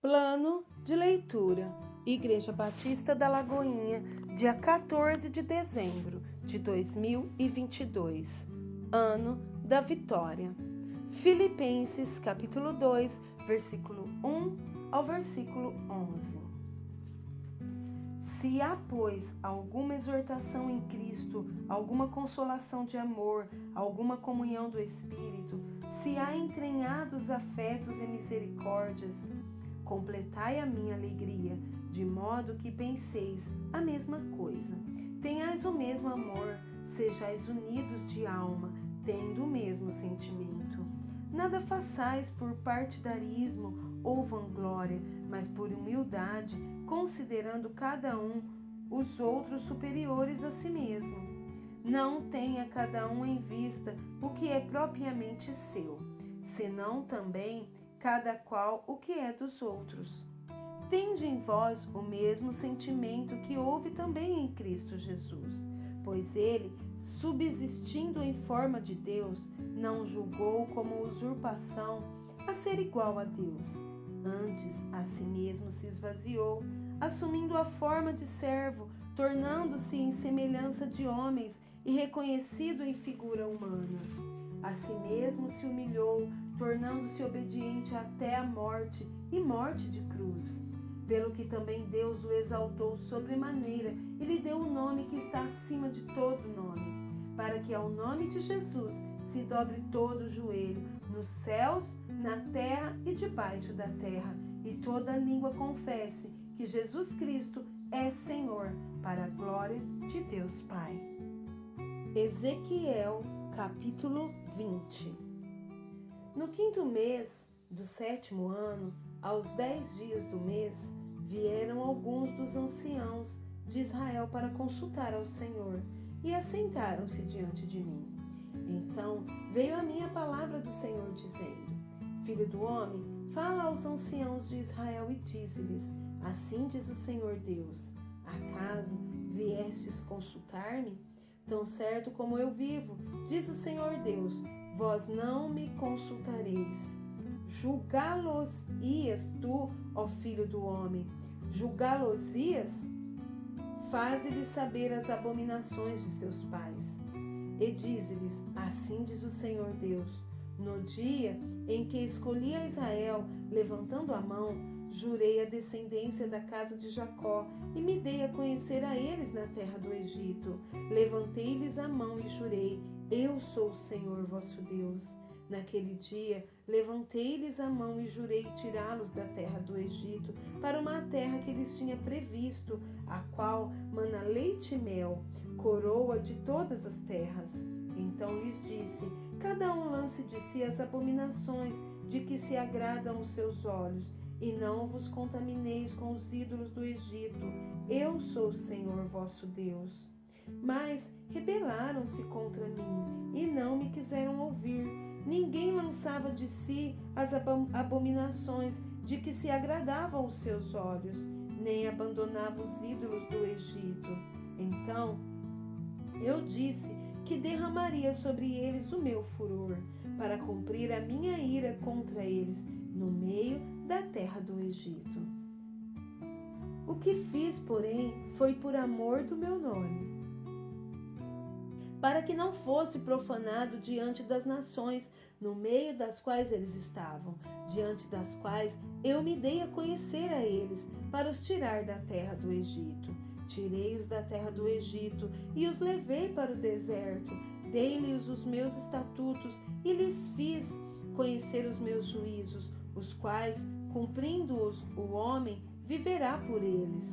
Plano de leitura. Igreja Batista da Lagoinha, dia 14 de dezembro de 2022. Ano da vitória. Filipenses, capítulo 2, versículo 1 ao versículo 11. Se há, pois, alguma exortação em Cristo, alguma consolação de amor, alguma comunhão do Espírito, se há entranhados afetos e misericórdias, completai a minha alegria, de modo que penseis a mesma coisa. Tenhais o mesmo amor, sejais unidos de alma, tendo o mesmo sentimento. Nada façais por partidarismo ou vanglória, mas por humildade, considerando cada um os outros superiores a si mesmo. Não tenha cada um em vista o que é propriamente seu, senão também cada qual o que é dos outros. Tende em vós o mesmo sentimento que houve também em Cristo Jesus, pois ele, subsistindo em forma de Deus, não julgou como usurpação a ser igual a Deus. Antes, a si mesmo se esvaziou, assumindo a forma de servo, tornando-se em semelhança de homens e reconhecido em figura humana. A si mesmo se humilhou, tornando-se obediente até a morte e morte de cruz. Pelo que também Deus o exaltou sobremaneira e lhe deu o nome que está acima de todo nome, para que ao nome de Jesus se dobre todo o joelho, nos céus, na terra e debaixo da terra, e toda língua confesse que Jesus Cristo é Senhor, para a glória de Deus Pai. Ezequiel, capítulo 20. No 5º mês do 7º ano, aos 10 dias do mês, vieram alguns dos anciãos de Israel para consultar ao Senhor, e assentaram-se diante de mim. Então veio a mim a palavra do Senhor, dizendo: Filho do homem, fala aos anciãos de Israel e dize-lhes: Assim diz o Senhor Deus: Acaso viestes consultar-me? Tão certo como eu vivo, diz o Senhor Deus, vós não me consultareis. Julgá-los-ias tu, ó filho do homem? Julgá-los-ias? Faze-lhes saber as abominações de seus pais. E dize-lhes: Assim diz o Senhor Deus: No dia em que escolhi a Israel, levantando a mão, jurei a descendência da casa de Jacó e me dei a conhecer a eles na terra do Egito. Levantei-lhes a mão e jurei: Eu sou o Senhor vosso Deus. Naquele dia, levantei-lhes a mão e jurei tirá-los da terra do Egito para uma terra que lhes tinha previsto, a qual mana leite e mel, coroa de todas as terras. Então lhes disse: Cada um lance de si as abominações de que se agradam os seus olhos, e não vos contamineis com os ídolos do Egito. Eu sou o Senhor vosso Deus. Mas rebelaram-se contra mim e não me quiseram ouvir. Ninguém lançava de si as abominações de que se agradavam os seus olhos, nem abandonava os ídolos do Egito. Então eu disse que derramaria sobre eles o meu furor, para cumprir a minha ira contra eles no meio da terra do Egito. O que fiz, porém, foi por amor do meu nome, para que não fosse profanado diante das nações, no meio das quais eles estavam, diante das quais eu me dei a conhecer a eles, para os tirar da terra do Egito. Tirei-os da terra do Egito e os levei para o deserto. Dei-lhes os meus estatutos e lhes fiz conhecer os meus juízos, os quais, cumprindo-os o homem, viverá por eles.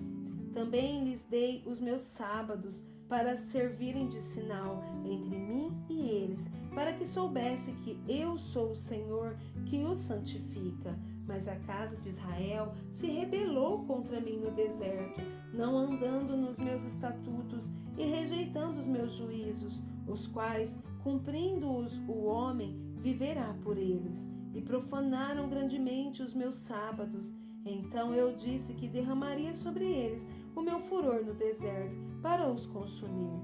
Também lhes dei os meus sábados, para servirem de sinal entre mim e eles, para que soubesse que eu sou o Senhor que os santifica. Mas a casa de Israel se rebelou contra mim no deserto, não andando nos meus estatutos e rejeitando os meus juízos, os quais, cumprindo-os o homem, viverá por eles. E profanaram grandemente os meus sábados. Então eu disse que derramaria sobre eles o meu furor no deserto, para os consumir.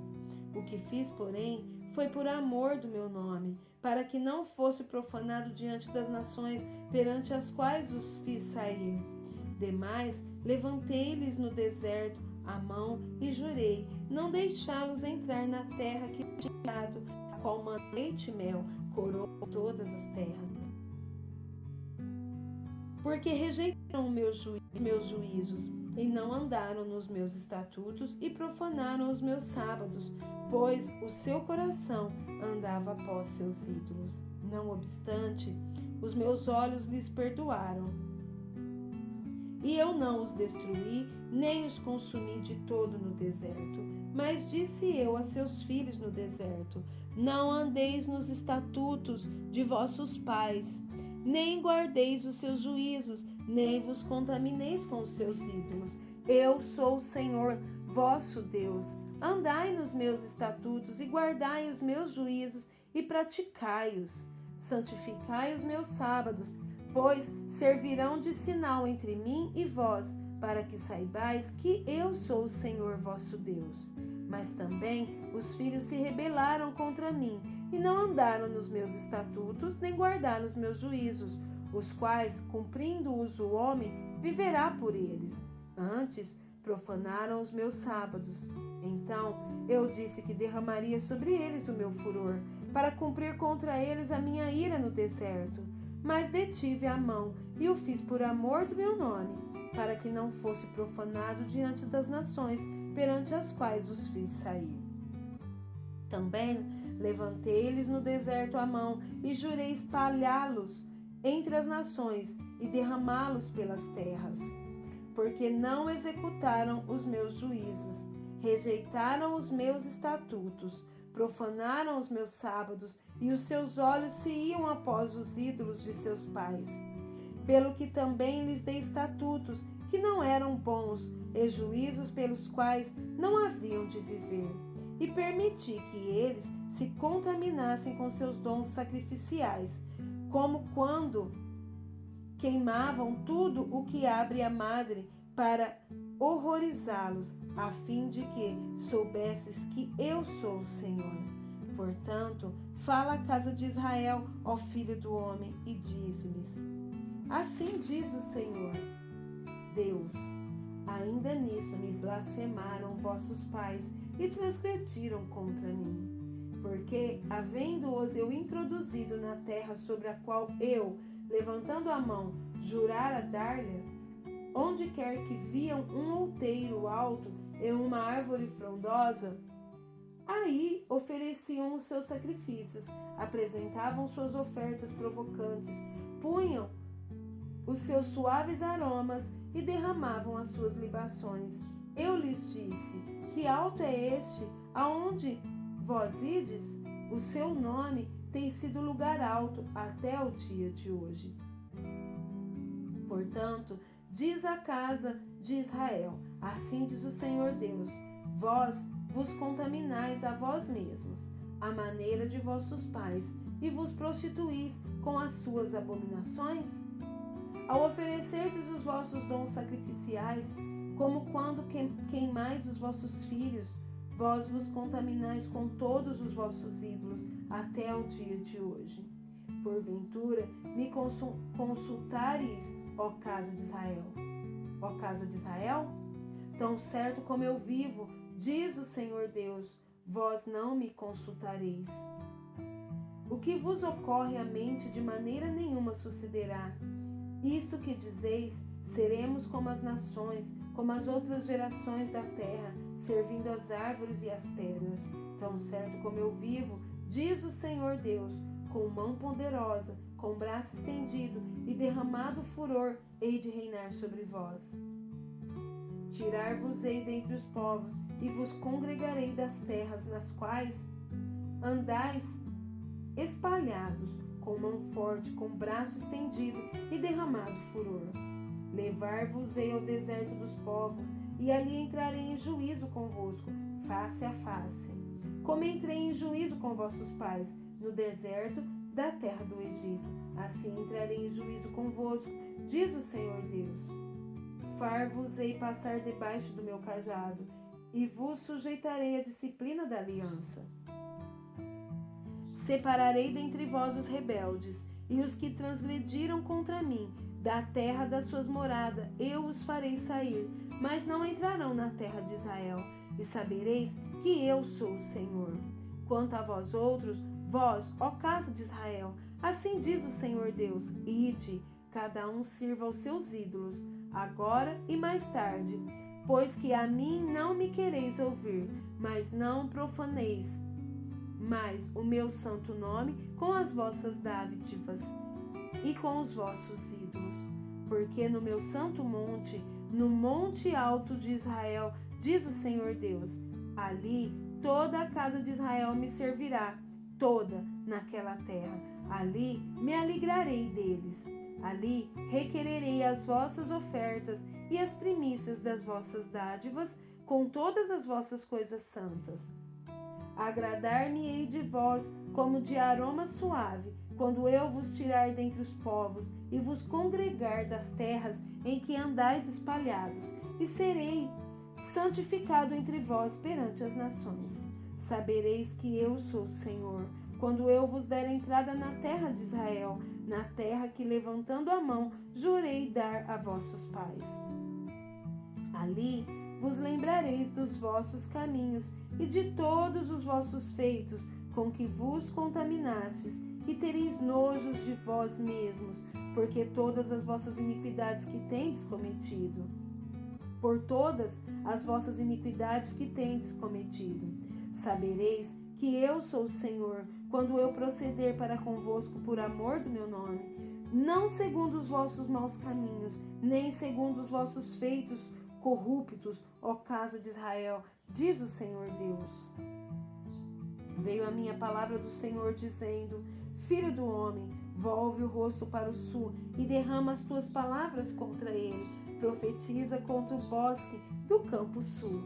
O que fiz, porém, foi por amor do meu nome, para que não fosse profanado diante das nações perante as quais os fiz sair. Demais, levantei-lhes no deserto a mão e jurei não deixá-los entrar na terra que tinha dado, a qual manda leite e mel, coroa todas as terras. Porque rejeitaram meus juízos, e não andaram nos meus estatutos, e profanaram os meus sábados, pois o seu coração andava após seus ídolos. Não obstante, os meus olhos lhes perdoaram, e eu não os destruí, nem os consumi de todo no deserto. Mas disse eu a seus filhos no deserto: não andeis nos estatutos de vossos pais, nem guardeis os seus juízos, nem vos contamineis com os seus ídolos. Eu sou o Senhor, vosso Deus. Andai nos meus estatutos e guardai os meus juízos e praticai-os. Santificai os meus sábados, pois servirão de sinal entre mim e vós, para que saibais que eu sou o Senhor vosso Deus. Mas também os filhos se rebelaram contra mim, e não andaram nos meus estatutos, nem guardaram os meus juízos, os quais, cumprindo-os o homem, viverá por eles. Antes, profanaram os meus sábados. Então eu disse que derramaria sobre eles o meu furor, para cumprir contra eles a minha ira no deserto. Mas detive a mão e o fiz por amor do meu nome, para que não fosse profanado diante das nações perante as quais os fiz sair. Também levantei-lhes no deserto a mão e jurei espalhá-los entre as nações e derramá-los pelas terras, porque não executaram os meus juízos, rejeitaram os meus estatutos, profanaram os meus sábados, e os seus olhos se iam após os ídolos de seus pais. Pelo que também lhes dei estatutos que não eram bons, e juízos pelos quais não haviam de viver, e permiti que eles se contaminassem com seus dons sacrificiais, como quando queimavam tudo o que abre a madre, para horrorizá-los, a fim de que soubesses que eu sou o Senhor. Portanto, fala à casa de Israel, ó filho do homem, e diz-lhes: assim diz o Senhor Deus: ainda nisso me blasfemaram vossos pais e transgrediram contra mim. Porque, havendo-os eu introduzido na terra sobre a qual eu, levantando a mão, jurara dar-lhe, onde quer que viam um outeiro alto e uma árvore frondosa, aí ofereciam os seus sacrifícios, apresentavam suas ofertas provocantes, punham os seus suaves aromas e derramavam as suas libações. Eu lhes disse: que alto é este, aonde vós ides? O seu nome tem sido lugar alto até o dia de hoje. Portanto, diz a casa de Israel: assim diz o Senhor Deus: vós vos contaminais a vós mesmos, à maneira de vossos pais, e vos prostituís com as suas abominações? Ao oferecerdes os vossos dons sacrificiais, como quando queimais os vossos filhos, vós vos contaminais com todos os vossos ídolos até o dia de hoje. Porventura me consultareis, ó casa de Israel? Ó casa de Israel? Tão certo como eu vivo, diz o Senhor Deus, vós não me consultareis. O que vos ocorre à mente de maneira nenhuma sucederá. Isto que dizeis: seremos como as nações, como as outras gerações da terra, servindo as árvores e as pedras. Tão certo como eu vivo, diz o Senhor Deus, com mão poderosa, com braço estendido e derramado furor, hei de reinar sobre vós. Tirar-vos-ei dentre os povos, e vos congregarei das terras nas quais andais espalhados, com mão forte, com braço estendido e derramado furor. Levar-vos-ei ao deserto dos povos, e ali entrarei em juízo convosco, face a face, como entrei em juízo com vossos pais, no deserto da terra do Egito. Assim entrarei em juízo convosco, diz o Senhor Deus. Far-vos-ei passar debaixo do meu cajado, e vos sujeitarei à disciplina da aliança. Separarei dentre vós os rebeldes, e os que transgrediram contra mim, Da terra das suas moradas eu os farei sair, mas não entrarão na terra de Israel, e sabereis que eu sou o Senhor. Quanto a vós outros, vós, ó casa de Israel, assim diz o Senhor Deus: ide, cada um sirva aos seus ídolos, agora e mais tarde, pois que a mim não me quereis ouvir, mas não profaneis mais o meu santo nome com as vossas dádivas e com os vossos ídolos. Porque no meu santo monte, no monte alto de Israel, diz o Senhor Deus, ali toda a casa de Israel me servirá, toda naquela terra. Ali me alegrarei deles. Ali requererei as vossas ofertas e as primícias das vossas dádivas com todas as vossas coisas santas. Agradar-me-ei de vós como de aroma suave, quando eu vos tirar dentre os povos e vos congregar das terras em que andais espalhados, e serei santificado entre vós perante as nações. Sabereis que eu sou o Senhor, quando eu vos der entrada na terra de Israel, na terra que, levantando a mão, jurei dar a vossos pais. Ali vos lembrareis dos vossos caminhos e de todos os vossos feitos com que vos contaminastes, e tereis nojos de vós mesmos, porque todas as vossas iniquidades que tendes cometido. Por todas as vossas iniquidades que tendes cometido. Sabereis que eu sou o Senhor, quando eu proceder para convosco por amor do meu nome, não segundo os vossos maus caminhos, nem segundo os vossos feitos corruptos, ó casa de Israel, diz o Senhor Deus. Veio a minha palavra do Senhor dizendo: Filho do homem, volve o rosto para o sul e derrama as tuas palavras contra ele. Profetiza contra o bosque do campo sul.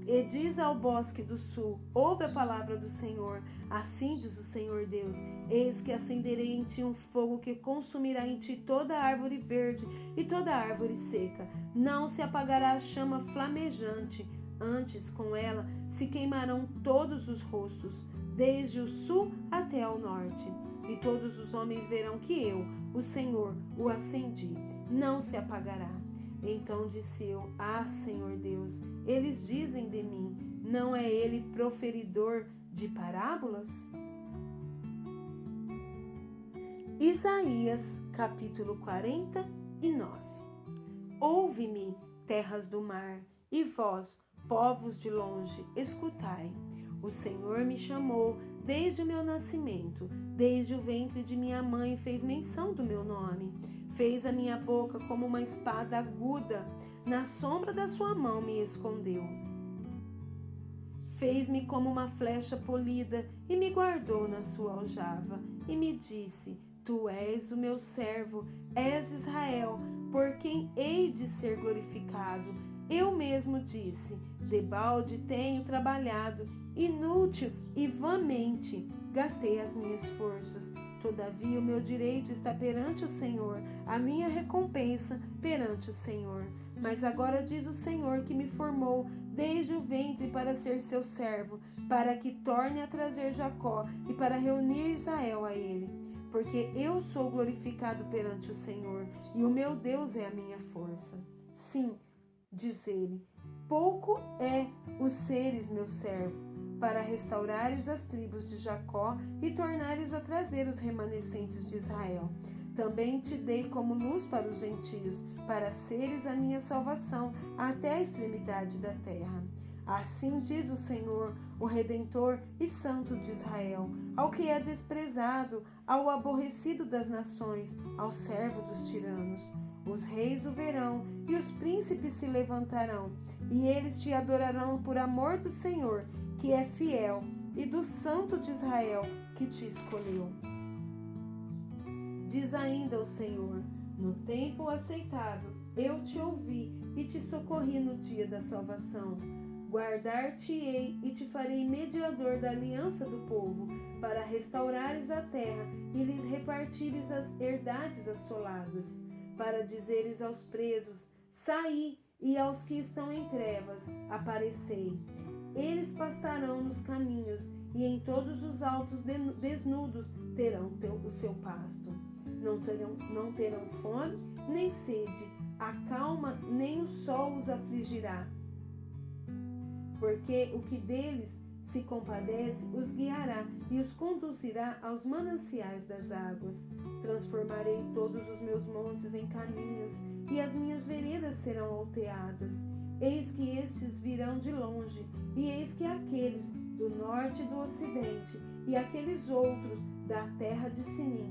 E diz ao bosque do sul: ouve a palavra do Senhor. Assim diz o Senhor Deus: eis que acenderei em ti um fogo que consumirá em ti toda a árvore verde e toda a árvore seca. Não se apagará a chama flamejante, antes com ela se queimarão todos os rostos, desde o sul até ao norte. E todos os homens verão que eu, o Senhor, o acendi. Não se apagará. Então disse eu: ah, Senhor Deus, eles dizem de mim, não é ele proferidor de parábolas? Isaías, capítulo 49. Ouve-me, terras do mar, e vós, povos de longe, escutai. O Senhor me chamou desde o meu nascimento, desde o ventre de minha mãe fez menção do meu nome. Fez a minha boca como uma espada aguda, na sombra da sua mão me escondeu. Fez-me como uma flecha polida e me guardou na sua aljava. E me disse: tu és o meu servo, és Israel, por quem hei de ser glorificado. Eu mesmo disse: debalde tenho trabalhado, inútil e vãmente gastei as minhas forças. Todavia o meu direito está perante o Senhor, a minha recompensa perante o Senhor. Mas agora diz o Senhor que me formou desde o ventre para ser seu servo, para que torne a trazer Jacó e para reunir Israel a ele. Porque eu sou glorificado perante o Senhor, e o meu Deus é a minha força. Sim, diz ele, pouco é os seres meu servo, para restaurares as tribos de Jacó e tornares a trazer os remanescentes de Israel. Também te dei como luz para os gentios, para seres a minha salvação até a extremidade da terra. Assim diz o Senhor, o Redentor e Santo de Israel, ao que é desprezado, ao aborrecido das nações, ao servo dos tiranos. Os reis o verão e os príncipes se levantarão, e eles te adorarão por amor do Senhor, que é fiel, e do Santo de Israel, que te escolheu. Diz ainda o Senhor: no tempo aceitável eu te ouvi e te socorri no dia da salvação. Guardar-te-ei e te farei mediador da aliança do povo, para restaurares a terra e lhes repartires as herdades assoladas, para dizeres aos presos: saí, e aos que estão em trevas: aparecei. Eles pastarão nos caminhos, e em todos os altos desnudos terão o seu pasto. Não terão fome, nem sede, a calma nem o sol os afligirá. Porque o que deles se compadece os guiará e os conduzirá aos mananciais das águas. Transformarei todos os meus montes em caminhos, e as minhas veredas serão alteadas. Eis que estes virão de longe, e eis que aqueles do norte e do ocidente, e aqueles outros da terra de Sinim.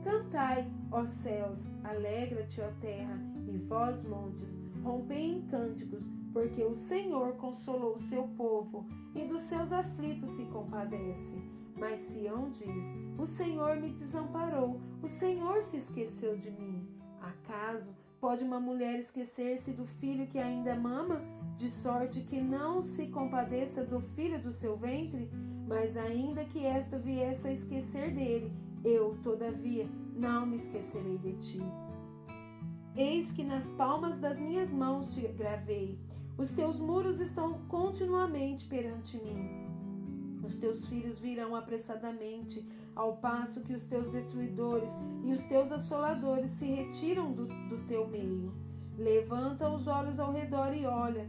Cantai, ó céus, alegra-te, ó terra, e vós, montes, rompei em cânticos, porque o Senhor consolou o seu povo, e dos seus aflitos se compadece. Mas Sião diz: o Senhor me desamparou, o Senhor se esqueceu de mim. Acaso pode uma mulher esquecer-se do filho que ainda mama, de sorte que não se compadeça do filho do seu ventre? Mas ainda que esta viesse a esquecer dele, eu, todavia, não me esquecerei de ti. Eis que nas palmas das minhas mãos te gravei. Os teus muros estão continuamente perante mim. Os teus filhos virão apressadamente, ao passo que os teus destruidores e os teus assoladores se retiram do teu meio. Levanta os olhos ao redor e olha.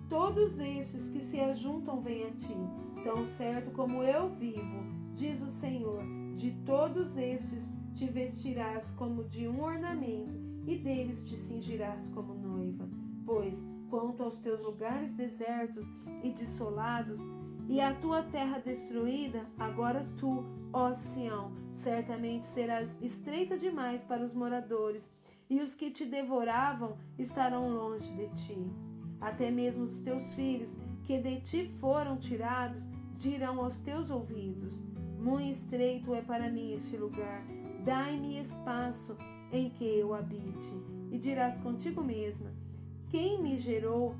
Todos estes que se ajuntam vêm a ti. Tão certo como eu vivo, diz o Senhor, de todos estes te vestirás como de um ornamento, e deles te cingirás como noiva. Pois, quanto aos teus lugares desertos e dessolados, e a tua terra destruída, agora tu, ó Sião, certamente serás estreita demais para os moradores, e os que te devoravam estarão longe de ti. Até mesmo os teus filhos, que de ti foram tirados, dirão aos teus ouvidos: muito estreito é para mim este lugar, dai-me espaço em que eu habite. E dirás contigo mesma: quem me gerou?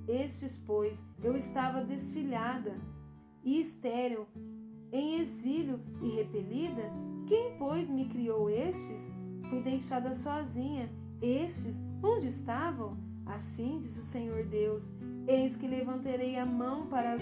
Estes, pois, eu estava desfilhada e estéril, em exílio e repelida. Quem, pois, me criou estes? Fui deixada sozinha. Estes, onde estavam? Assim diz o Senhor Deus: eis que levantarei a mão para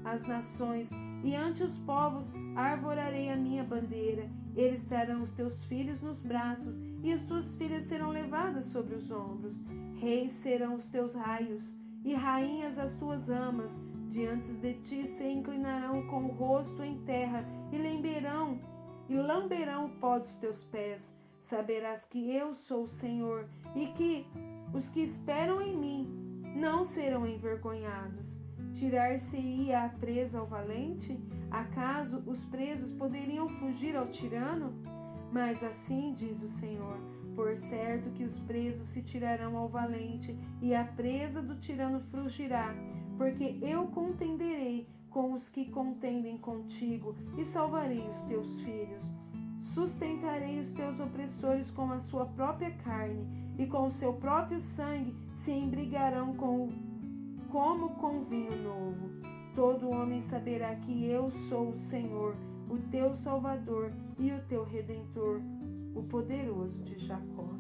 as nações, e ante os povos arvorarei a minha bandeira. Eles trarão os teus filhos nos braços, e as tuas filhas serão levadas sobre os ombros. Reis serão os teus raios, e rainhas as tuas amas. Diante de ti se inclinarão com o rosto em terra, e lamberão o pó dos teus pés. Saberás que eu sou o Senhor, e que os que esperam em mim não serão envergonhados. Tirar-se-ia a presa ao valente? Acaso os presos poderiam fugir ao tirano? Mas assim diz o Senhor: por certo que os presos se tirarão ao valente, e a presa do tirano fugirá, porque eu contenderei com os que contendem contigo, e salvarei os teus filhos. Sustentarei os teus opressores com a sua própria carne, e com o seu próprio sangue se embriagarão como com vinho novo. Todo homem saberá que eu sou o Senhor, o teu Salvador e o teu Redentor, o poderoso de Jacó.